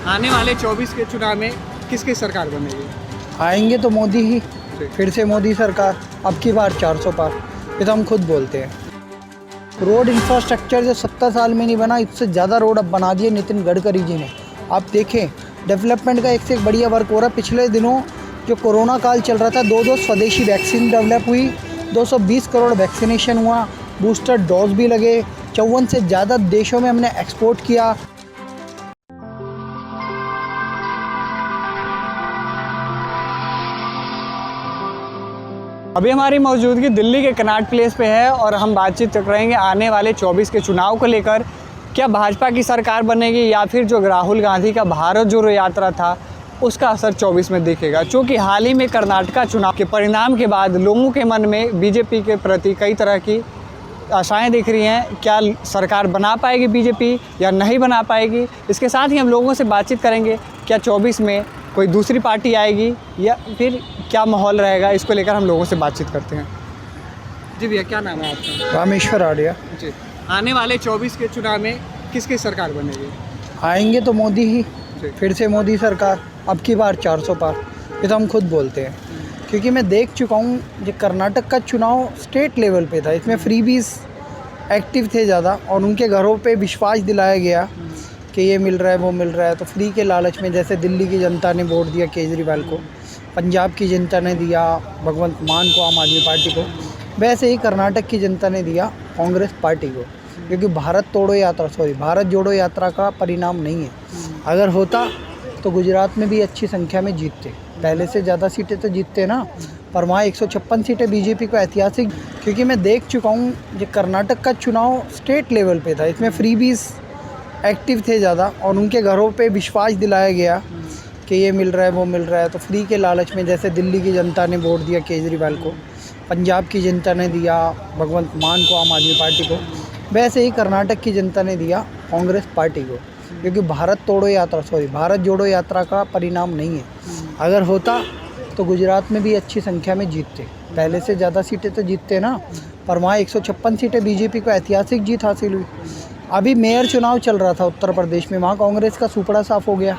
आने वाले 24 के चुनाव में किसकी सरकार बनेगी? आएंगे तो मोदी ही, फिर से मोदी सरकार, अब की बार 400 पार। ये तो हम खुद बोलते हैं। रोड इंफ्रास्ट्रक्चर जो 70 साल में नहीं बना, इससे ज़्यादा रोड अब बना दिए नितिन गडकरी जी ने। आप देखें डेवलपमेंट का एक से एक बढ़िया वर्क हो रहा है। पिछले दिनों जो कोरोना काल चल रहा था, 2 स्वदेशी वैक्सीन डेवलप हुई, 220 करोड़ वैक्सीनेशन हुआ, बूस्टर डोज भी लगे, 54 से ज़्यादा देशों में हमने एक्सपोर्ट किया। अभी हमारी मौजूदगी दिल्ली के कनॉट प्लेस पे है और हम बातचीत करेंगे आने वाले 24 के चुनाव को लेकर। क्या भाजपा की सरकार बनेगी या फिर जो राहुल गांधी का भारत जोड़ो यात्रा था उसका असर 24 में दिखेगा? क्योंकि हाल ही में कर्नाटका चुनाव के परिणाम के बाद लोगों के मन में बीजेपी के प्रति कई तरह की आशाएं दिख रही हैं। क्या सरकार बना पाएगी बीजेपी या नहीं बना पाएगी? इसके साथ ही हम लोगों से बातचीत करेंगे, क्या 24 में कोई दूसरी पार्टी आएगी या फिर क्या माहौल रहेगा, इसको लेकर हम लोगों से बातचीत करते हैं। जी भैया, क्या नाम है आपका? रामेश्वर आर्या। जी, आने वाले 24 के चुनाव में किसकी सरकार बनेगी? आएंगे तो मोदी ही, फिर से मोदी सरकार, अब की बार 400 पार। ये तो हम खुद बोलते हैं, क्योंकि मैं देख चुका हूँ जो कर्नाटक का चुनाव स्टेट लेवल पे था, इसमें फ्रीबीज एक्टिव थे ज़्यादा और उनके घरों पे विश्वास दिलाया गया कि ये मिल रहा है वो मिल रहा है। तो फ्री के लालच में जैसे दिल्ली की जनता ने वोट दिया केजरीवाल को, पंजाब की जनता ने दिया भगवंत मान को, आम आदमी पार्टी को, वैसे ही कर्नाटक की जनता ने दिया कांग्रेस पार्टी को। क्योंकि भारत जोड़ो यात्रा का परिणाम नहीं है। अगर होता तो गुजरात में भी अच्छी संख्या में जीतते, पहले से ज़्यादा सीटें तो जीतते ना, पर वहाँ 156 सीटें बीजेपी को ऐतिहासिक। क्योंकि मैं देख चुका हूँ जो कर्नाटक का चुनाव स्टेट लेवल पे था, इसमें फ्रीबीज एक्टिव थे ज़्यादा और उनके घरों पे विश्वास दिलाया गया कि ये मिल रहा है वो मिल रहा है। तो फ्री के लालच में जैसे दिल्ली की जनता ने वोट दिया केजरीवाल को, पंजाब की जनता ने दिया भगवंत मान को, आम आदमी पार्टी को, वैसे ही कर्नाटक की जनता ने दिया कांग्रेस पार्टी को। क्योंकि भारत जोड़ो यात्रा का परिणाम नहीं है। अगर होता तो गुजरात में भी अच्छी संख्या में जीतते, पहले से ज़्यादा सीटें तो जीतते ना, पर वहाँ 156 सीटें बीजेपी को ऐतिहासिक जीत हासिल हुई। अभी मेयर चुनाव चल रहा था उत्तर प्रदेश में, वहाँ कांग्रेस का सुपड़ा साफ हो गया,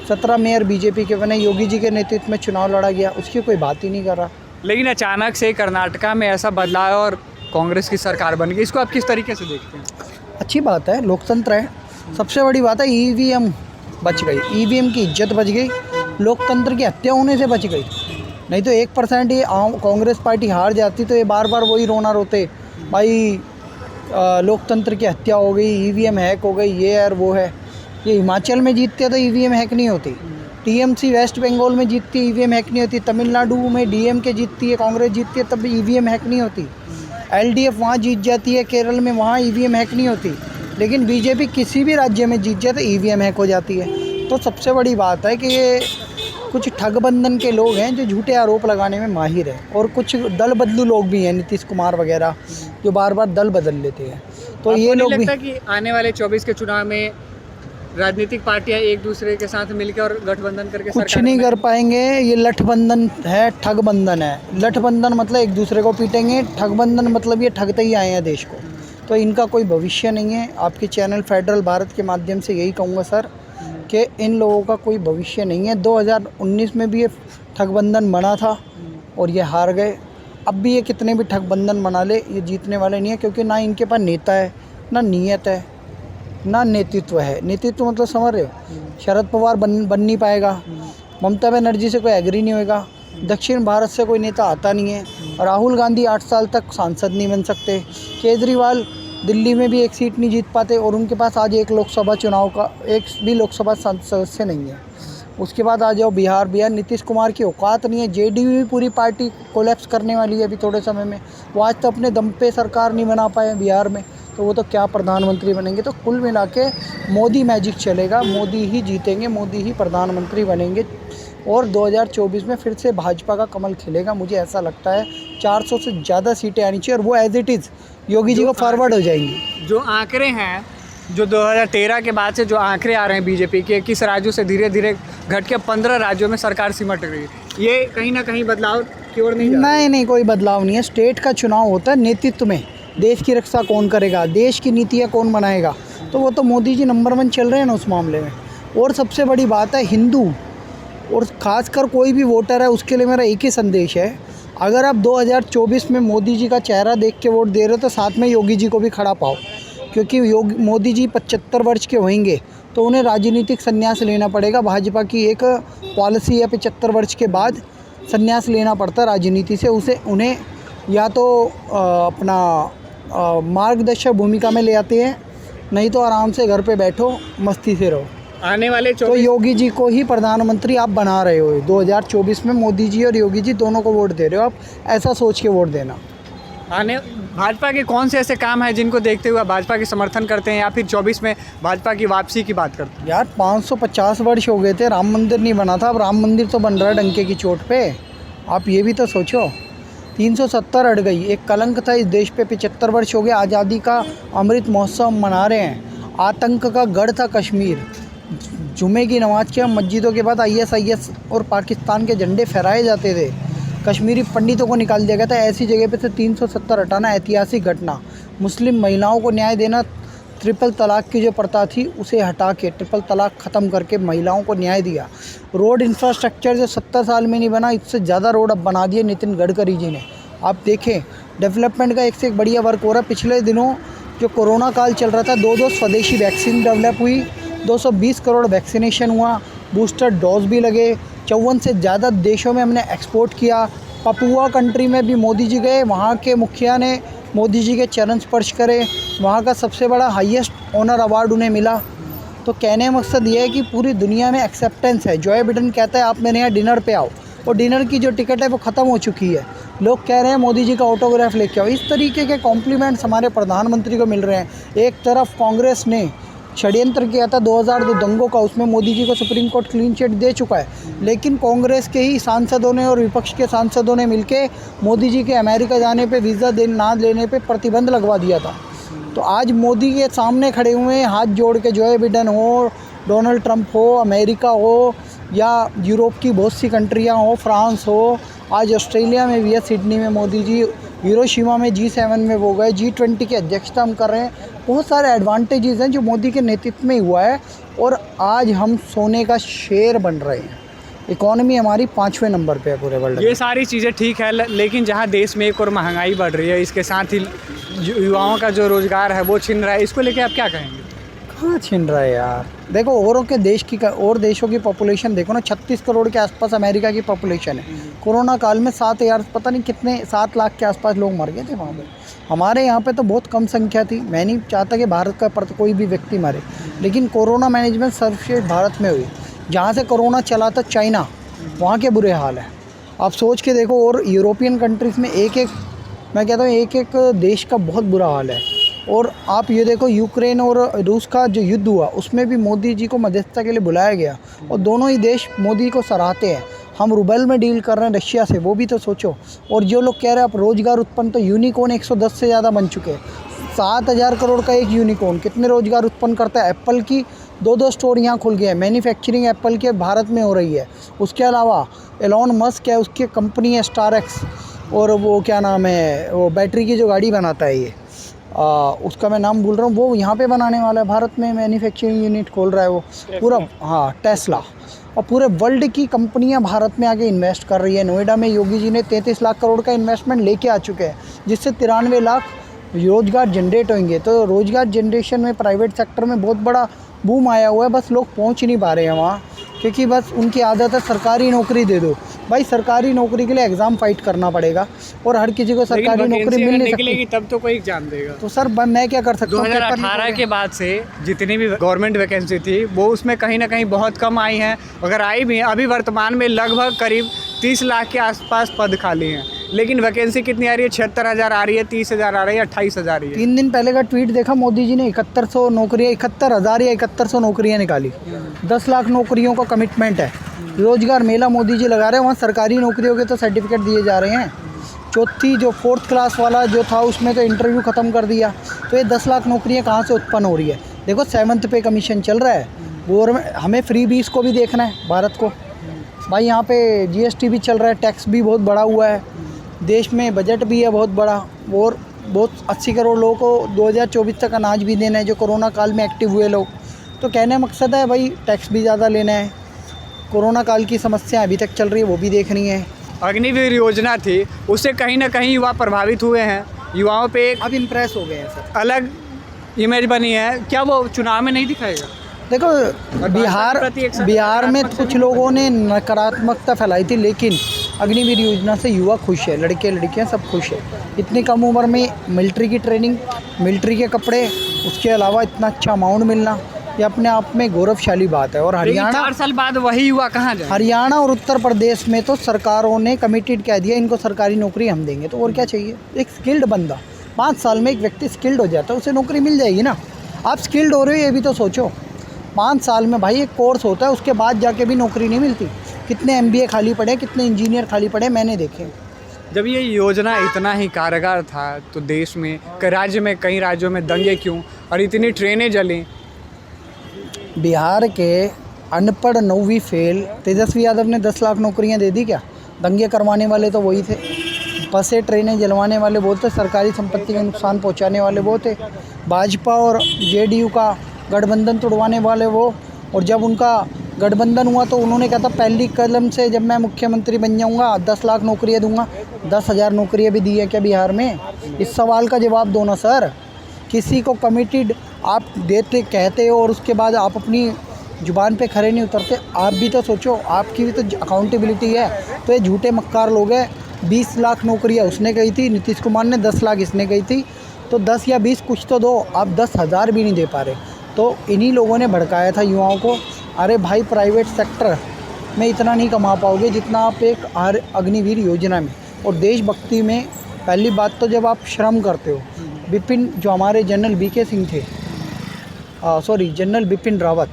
17 मेयर बीजेपी के बने, योगी जी के नेतृत्व में चुनाव लड़ा गया, उसकी कोई बात ही नहीं कर रहा। लेकिन अचानक से कर्नाटका में ऐसा बदलाव और कांग्रेस की सरकार बन गई, इसको आप किस तरीके से देखते हैं? अच्छी बात है, लोकतंत्र है। सबसे बड़ी बात है ईवीएम बच गई, ईवीएम की इज्जत बच गई, लोकतंत्र की हत्या होने से बच गई। नहीं तो 1% ही कांग्रेस पार्टी हार जाती तो ये बार बार वही रोना रोते, भाई लोकतंत्र की हत्या हो गई, ईवीएम हैक हो गई, ये और वो है। ये हिमाचल में जीतते तो ईवीएम हैक नहीं होती, टीएमसी वेस्ट बंगाल में जीतती ईवीएम हैक नहीं होती, तमिलनाडु में डीएमके जीतती है, कांग्रेस जीतती है, तब ईवीएम हैक नहीं होती। एलडीएफ वहाँ जीत जाती है केरल में, वहाँ ईवीएम हैक नहीं होती। लेकिन बीजेपी किसी भी राज्य में जीत जाए तो ईवीएम हैक हो जाती है। तो सबसे बड़ी बात है कि ये कुछ ठगबंधन के लोग हैं जो झूठे आरोप लगाने में माहिर हैं, और कुछ दल बदलू लोग भी हैं, नीतीश कुमार वगैरह, जो बार बार दल बदल लेते हैं। तो ये लोग भी, कि आने वाले 24 के चुनाव में राजनीतिक पार्टियां एक दूसरे के साथ मिलकर और गठबंधन करके कुछ नहीं कर पाएंगे। ये लठबंधन है, ठगबंधन है। लठबंधन मतलब एक दूसरे को पीटेंगे, ठगबंधन मतलब ये ठगते ही आए हैं देश को। तो इनका कोई भविष्य नहीं है। आपके चैनल फेडरल भारत के माध्यम से यही कहूँगा सर कि इन लोगों का कोई भविष्य नहीं है। 2019 में भी ये ठगबंधन बना था और ये हार गए। अब भी ये कितने भी ठगबंधन बना ले, ये जीतने वाले नहीं है, क्योंकि ना इनके पास नेता है, ना नीयत है, ना नेतृत्व है। नेतृत्व मतलब समझ रहे हो, शरद पवार बन नहीं पाएगा, ममता बनर्जी से कोई एग्री नहीं होगा, दक्षिण भारत से कोई नेता आता नहीं है, राहुल गांधी 8 साल तक सांसद नहीं बन सकते, केजरीवाल दिल्ली में भी एक सीट नहीं जीत पाते और उनके पास आज एक लोकसभा चुनाव का एक भी लोकसभा सदस्य नहीं है। उसके बाद आ जाओ बिहार, नीतीश कुमार की औकात नहीं है। जेडीयू भी पूरी पार्टी कोलैप्स करने वाली है अभी थोड़े समय में। वो आज तो अपने दम पे सरकार नहीं बना पाए बिहार में, तो वो तो क्या प्रधानमंत्री बनेंगे। तो कुल मिला के मोदी मैजिक चलेगा, मोदी ही जीतेंगे, मोदी ही प्रधानमंत्री बनेंगे और 2024 में फिर से भाजपा का कमल खिलेगा। मुझे ऐसा लगता है 400 से ज़्यादा सीटें आनी चाहिए और वो as it is Yogi ji को फॉरवर्ड हो जाएंगी। जो आंकड़े हैं, जो 2013 के बाद से जो आंकड़े आ रहे हैं बीजेपी के, 21 राज्यों से धीरे धीरे घट के 15 राज्यों में सरकार सिमट रही है, ये कहीं ना कहीं बदलाव की ओर नहीं जा रहा? नहीं, कोई बदलाव नहीं है। स्टेट का चुनाव होता है नेतृत्व में, देश की रक्षा कौन करेगा, देश की नीतियाँ कौन बनाएगा, तो वो तो मोदी जी नंबर 1 चल रहे हैं ना उस मामले में। और सबसे बड़ी बात है हिंदू और ख़ासकर कोई भी वोटर है उसके लिए मेरा एक ही संदेश है, अगर आप 2024 में मोदी जी का चेहरा देख के वोट दे रहे हो तो साथ में योगी जी को भी खड़ा पाओ, क्योंकि मोदी जी 75 वर्ष के होंगे तो उन्हें राजनीतिक संन्यास लेना पड़ेगा। भाजपा की एक पॉलिसी है 75 वर्ष के बाद संन्यास लेना पड़ता है राजनीति से, उन्हें या तो अपना मार्गदर्शक भूमिका में ले आते हैं, नहीं तो आराम से घर पे बैठो मस्ती से रहो। आने वाले तो योगी जी को ही प्रधानमंत्री आप बना रहे हो 2024 में, मोदी जी और योगी जी दोनों को वोट दे रहे हो आप, ऐसा सोच के वोट देना। आने भाजपा के कौन से ऐसे काम हैं जिनको देखते हुए भाजपा के समर्थन करते हैं, या फिर 24 में भाजपा की वापसी की बात करते हैं? यार 550 वर्ष हो गए थे, राम मंदिर नहीं बना था, अब राम मंदिर तो बन रहा है डंके की चोट पे। आप ये भी तो सोचो, 370 अड़ गई, एक कलंक था इस देश पे। 75 वर्ष हो गए, आज़ादी का अमृत महोत्सव मना रहे हैं। आतंक का गढ़ था कश्मीर, जुमे की नमाज के मस्जिदों के बाद ISIS और पाकिस्तान के झंडे फहराए जाते थे, कश्मीरी पंडितों को निकाल दिया गया था। ऐसी जगह पे से 370 हटाना ऐतिहासिक घटना। मुस्लिम महिलाओं को न्याय देना, ट्रिपल तलाक की जो प्रथा थी उसे हटा के ट्रिपल तलाक ख़त्म करके महिलाओं को न्याय दिया। रोड इंफ्रास्ट्रक्चर जो 70 साल में नहीं बना, इससे ज़्यादा रोड अब बना दिए नितिन गडकरी जी ने। आप देखें डेवलपमेंट का एक से एक बढ़िया वर्क हो रहा है। पिछले दिनों जो कोरोना काल चल रहा था, 2 स्वदेशी वैक्सीन डेवलप हुई, 220 करोड़ वैक्सीनेशन हुआ, बूस्टर डोज भी लगे, 54 से ज़्यादा देशों में हमने एक्सपोर्ट किया। पपुआ कंट्री में भी मोदी जी गए, वहाँ के मुखिया ने मोदी जी के चरण स्पर्श करे, वहाँ का सबसे बड़ा हाईएस्ट ऑनर अवार्ड उन्हें मिला। तो कहने का मकसद ये है कि पूरी दुनिया में एक्सेप्टेंस है। जॉय बिडेन कहता है आप मेरे यहाँ डिनर पे आओ, और डिनर की जो टिकट है वो ख़त्म हो चुकी है, लोग कह रहे हैं मोदी जी का ऑटोग्राफ लेके आओ। इस तरीके के कॉम्प्लीमेंट्स हमारे प्रधानमंत्री को मिल रहे हैं। एक तरफ कांग्रेस ने षड्यंत्र किया था 2002 दंगों का, उसमें मोदी जी को सुप्रीम कोर्ट क्लीन चिट दे चुका है, लेकिन कांग्रेस के ही सांसदों ने और विपक्ष के सांसदों ने मिलके मोदी जी के अमेरिका जाने पे वीज़ा ना लेने पे प्रतिबंध लगवा दिया था। तो आज मोदी के सामने खड़े हुए हैं हाथ जोड़ के, जॉय बिडेन हो, डोनाल्ड ट्रंप हो, अमेरिका हो, या यूरोप की बहुत सी कंट्रियाँ हो, फ्रांस हो, आज ऑस्ट्रेलिया में भी है, सिडनी में मोदी जी, हिरोशिमा में G7 में वो गए, G20 की अध्यक्षता हम कर रहे हैं। बहुत सारे एडवांटेजेस हैं जो मोदी के नेतृत्व में हुआ है, और आज हम सोने का शेर बन रहे हैं। इकॉनमी हमारी 5वें नंबर पे है पूरे वर्ल्ड में। ये सारी चीज़ें ठीक है, लेकिन जहाँ देश में एक और महंगाई बढ़ रही है, इसके साथ ही युवाओं का जो रोज़गार है वो छिन रहा है, इसको लेके आप क्या कहेंगे? कहाँ छिन रहा है यार? देखो औरों के देश की और देशों की पॉपुलेशन देखो ना, 36 करोड़ के आसपास अमेरिका की पॉपुलेशन है। कोरोना काल में 7,000 पता नहीं कितने 7 लाख के आसपास लोग मर गए थे वहाँ पे। हमारे यहाँ पे तो बहुत कम संख्या थी। मैं नहीं चाहता कि भारत का कोई भी व्यक्ति मरे, लेकिन कोरोना मैनेजमेंट सर्वश्रेष्ठ भारत में हुई। जहाँ से कोरोना चला था चाइना, वहाँ के बुरे हाल है। आप सोच के देखो, और यूरोपियन कंट्रीज़ में मैं कहता हूँ एक देश का बहुत बुरा हाल है। और आप ये देखो यूक्रेन और रूस का जो युद्ध हुआ, उसमें भी मोदी जी को मध्यस्थता के लिए बुलाया गया, और दोनों ही देश मोदी को सराहते हैं। हम रूबल में डील कर रहे हैं रशिया से, वो भी तो सोचो। और जो लोग कह रहे हैं आप रोज़गार उत्पन्न, तो यूनिकॉर्न 110 से ज़्यादा बन चुके हैं। 7,000 करोड़ का एक यूनिकॉर्न कितने रोज़गार उत्पन्न करता है? एप्पल की 2 स्टोर यहाँ खुल गए हैं, मैन्युफैक्चरिंग एप्पल के भारत में हो रही है। उसके अलावा एलॉन मस्क है, उसकी कंपनी है स्टारएक्स, और वो क्या नाम है, वो बैटरी की जो गाड़ी बनाता है ये, उसका मैं नाम भूल रहा हूँ, वो यहाँ पे बनाने वाला है, भारत में मैन्युफैक्चरिंग यूनिट खोल रहा है वो पूरा। हाँ, टेस्ला। और पूरे वर्ल्ड की कंपनियां भारत में आके इन्वेस्ट कर रही है। नोएडा में योगी जी ने 33 लाख करोड़ का इन्वेस्टमेंट लेके आ चुके हैं, जिससे 93 लाख रोज़गार जनरेट होंगे। तो रोज़गार जनरेशन में प्राइवेट सेक्टर में बहुत बड़ा बूम आया हुआ है, बस लोग पहुंच नहीं पा रहे हैं वहाँ, क्योंकि बस उनकी आदत है सरकारी नौकरी दे दो। भाई सरकारी नौकरी के लिए एग्ज़ाम फाइट करना पड़ेगा, और हर किसी को सरकारी नौकरी मिल नहीं सकती। तब तो कोई एग्जाम देगा। तो सर मैं क्या कर सकता हूँ? 2018 के बाद से जितनी भी गवर्नमेंट वैकेंसी थी वो उसमें कहीं ना कहीं बहुत कम आई हैं, अगर आई भी हैं अभी वर्तमान में लगभग करीब 30 लाख के आसपास पद खाली हैं, लेकिन वैकेंसी कितनी आ रही है? 76,000 आ रही है, 30,000 आ रही है, 28,000 आ रही है। 3 दिन पहले का ट्वीट देखा मोदी जी ने, 7100 नौकरियाँ, 71,000 या 7100 नौकरियाँ निकाली। 10 लाख नौकरियों का कमिटमेंट है। रोजगार मेला मोदी जी लगा रहे हैं, वहाँ सरकारी नौकरियों के तो सर्टिफिकेट दिए जा रहे हैं। चौथी जो 4th क्लास वाला जो था उसमें तो इंटरव्यू ख़त्म कर दिया। तो ये 10 लाख नौकरियाँ कहाँ से उत्पन्न हो रही है? देखो 7th पे कमीशन चल रहा है, गवर्नमेंट हमें फ्री बीस को भी देखना है भारत को। भाई यहाँ पे GST भी चल रहा है, टैक्स भी बहुत बढ़ा हुआ है, देश में बजट भी है बहुत बड़ा, और बहुत 80 करोड़ लोगों को 2024 तक अनाज भी देना है, जो कोरोना काल में एक्टिव हुए लोग। तो कहने मकसद है भाई टैक्स भी ज़्यादा लेना है, कोरोना काल की समस्या अभी तक चल रही है वो भी देखनी है। अग्निवीर योजना थी, उससे कहीं ना कहीं युवा प्रभावित हुए हैं, युवाओं पे एक अब इम्प्रेस हो गए हैं सर। अलग इमेज बनी है, क्या वो चुनाव में नहीं दिखाएगा? देखो बिहार में कुछ लोगों ने नकारात्मकता फैलाई थी, लेकिन अग्निवीर योजना से युवा खुश है, लड़के लड़कियां सब खुश है। इतनी कम उम्र में मिलिट्री की ट्रेनिंग, मिलिट्री के कपड़े, उसके अलावा इतना अच्छा अमाउंट मिलना, ये अपने आप में गौरवशाली बात है। और हरियाणा 4 साल बाद वही युवा कहाँ जाए? हरियाणा और उत्तर प्रदेश में तो सरकारों ने कमिटेड कह दिया इनको सरकारी नौकरी हम देंगे, तो और क्या चाहिए। एक स्किल्ड बंदा 5 साल में एक व्यक्ति स्किल्ड हो जाता है, उसे नौकरी मिल जाएगी ना। आप स्किल्ड हो रहे हो ये भी तो सोचो। 5 साल में भाई एक कोर्स होता है, उसके बाद जाके भी नौकरी नहीं मिलती। कितने MBA खाली पड़े, कितने इंजीनियर खाली पड़े, मैंने देखे। जब ये योजना इतना ही कारगर था तो देश में कई राज्यों में दंगे क्यों और इतनी ट्रेनें जली? बिहार के अनपढ़ 9वीं फेल तेजस्वी यादव ने 10 लाख नौकरियां दे दी क्या? दंगे करवाने वाले तो वही थे, बसें ट्रेनें जलवाने वाले वो थे, सरकारी संपत्ति का नुकसान पहुंचाने वाले वो थे। भाजपा और JDU का गठबंधन तोड़वाने वाले वो। और जब उनका गठबंधन हुआ तो उन्होंने कहा था पहली कलम से जब मैं मुख्यमंत्री बन जाऊंगा 10 लाख नौकरियां दूंगा। 10,000 नौकरियां भी दी है क्या बिहार में? इस सवाल का जवाब दो ना सर। किसी को कमिटेड आप देते कहते हो और उसके बाद आप अपनी जुबान पे खड़े नहीं उतरते। आप भी तो सोचो, आपकी भी तो अकाउंटेबिलिटी है। तो ये झूठे मक्कार लोग हैं। 20 लाख नौकरियाँ उसने कही थी, नीतीश कुमार ने 10 लाख इसने कही थी, तो 10 या 20 कुछ तो दो। आप 10,000 भी नहीं दे पा रहे। तो इन्हीं लोगों ने भड़काया था युवाओं को, अरे भाई प्राइवेट सेक्टर में इतना नहीं कमा पाओगे जितना आप एक अग्निवीर योजना में। और देशभक्ति में पहली बात तो जब आप श्रम करते हो, विपिन जो हमारे जनरल BK सिंह थे, जनरल बिपिन रावत,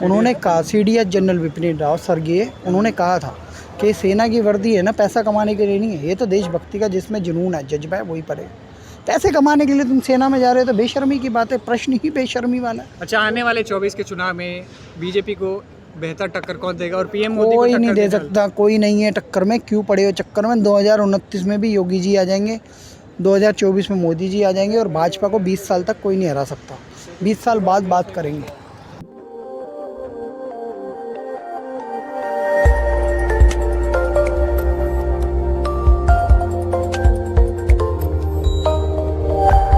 उन्होंने कहा CDS जनरल बिपिन रावत स्वर्गीय, उन्होंने कहा था कि सेना की वर्दी है ना पैसा कमाने के लिए नहीं है, ये तो देशभक्ति का जिसमें जुनून है, जज्बा है, वही पड़े। पैसे कमाने के लिए तुम सेना में जा रहे हो तो बेशर्मी की बात है। प्रश्न ही बेशर्मी वाला है। अच्छा, आने वाले 24 के चुनाव में बीजेपी को बेहतर टक्कर कौन देगा और PM मोदी को कोई टक्कर नहीं दे सकता, कोई नहीं है टक्कर में। क्यों पड़े हो चक्कर में? 2029 में भी योगी जी आ जाएंगे, 2024 में मोदी जी आ जाएंगे और भाजपा को 20 साल तक कोई नहीं हरा सकता। 20 साल बाद बात करेंगे।